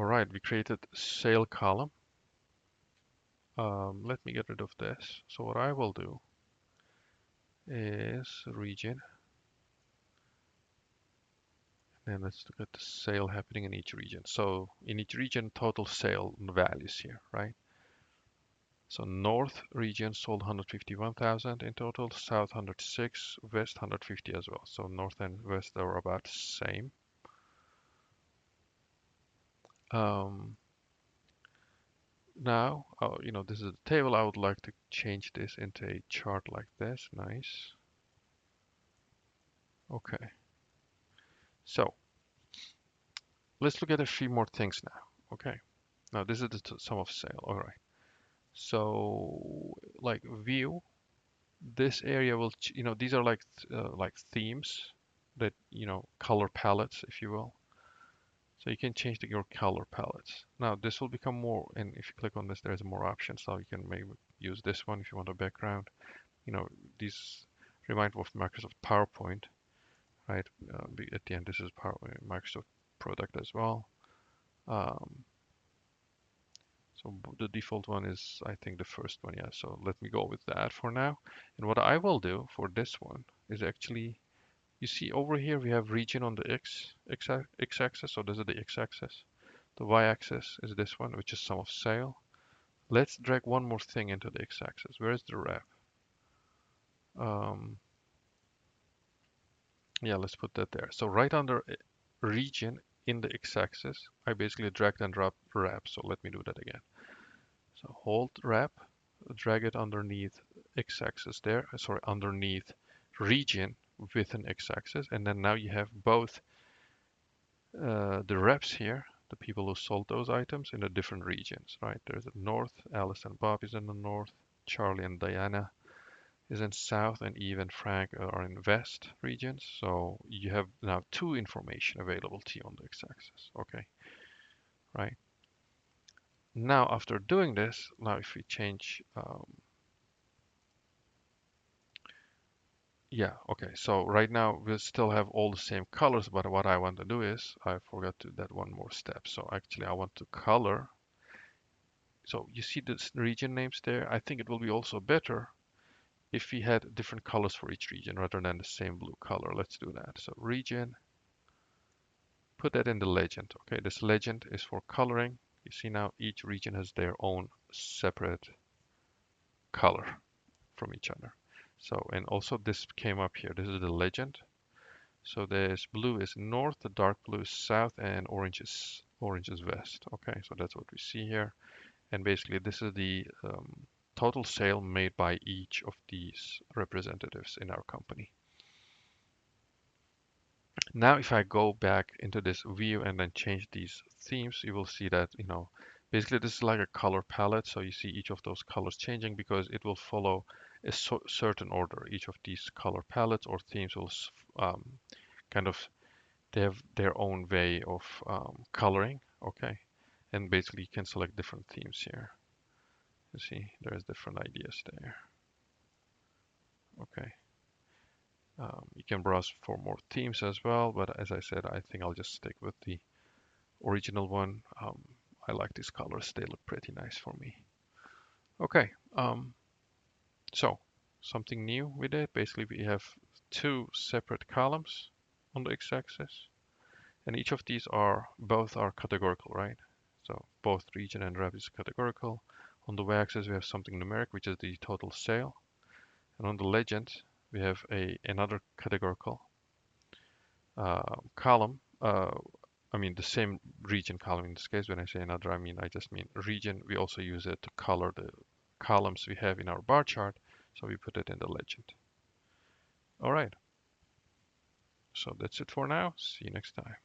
All right, we created sale column. Let me get rid of this. So what I will do is region, and let's look at the sale happening in each region. So in each region, total sale values here, right? So North region sold 151,000 in total, South 106, West 150 as well. So North and West are about the same. Um, Now, this is the table. I would like to change this into a chart like this. Nice. Okay. So let's look at a few more things now. Okay. Now this is the sum of sale. All right. So like view, this area will, these are like themes that, color palettes, if you will. So you can change your color palettes. Now this will become more, and if you click on this, there's more options. So you can maybe use this one if you want a background. These remind me of Microsoft PowerPoint, right? At the end, this is Microsoft product as well. Um, so the default one is, I think, the first one. Yeah. So let me go with that for now. And what I will do for this one is actually, you see over here we have region on the x-axis. So this is the x-axis. The y-axis is this one, which is sum of sale. Let's drag one more thing into the x-axis. Where is the wrap? Um, Yeah, let's put that there. So right under region in the x-axis, I basically dragged and drop wrap. So let me do that again. So hold wrap, drag it underneath x-axis there, sorry, underneath region with an x-axis. And then now you have both the reps here, the people who sold those items in the different regions, right? There's the north, Alice and Bob is in the north, Charlie and Diana is in south, and Eve and Frank are in west regions. So you have now two information available to you on the x-axis. Okay, right? Now after doing this, now if we change, yeah, okay. So right now we still have all the same colors, but what I want to do is I forgot to that one more step. So actually I want to color. So you see the region names there. I think it will be also better if we had different colors for each region rather than the same blue color. Let's do that. So region, put that in the legend. Okay, this legend is for coloring. You see now each region has their own separate color from each other. So, and also this came up here. This is the legend. So there's blue is north, the dark blue is south, and orange is west. Okay, so that's what we see here. And basically this is the total sale made by each of these representatives in our company. Now, if I go back into this view and then change these themes, you will see that, basically this is like a color palette. So you see each of those colors changing because it will follow a certain order. Each of these color palettes or themes will kind of, they have their own way of coloring. Okay. And basically you can select different themes here. You see, there's different ideas there. Okay. You can browse for more themes as well, but as I said, I think I'll just stick with the original one. I like these colors. They look pretty nice for me. Okay, so something new we did. Basically, we have two separate columns on the x-axis, and each of these both are categorical, right? So both region and rev is categorical. On the y-axis, we have something numeric, which is the total sale, and on the legend, we have another categorical column. I mean the same region column in this case. When I say another, I just mean region. We also use it to color the columns we have in our bar chart. So we put it in the legend. All right. So that's it for now. See you next time.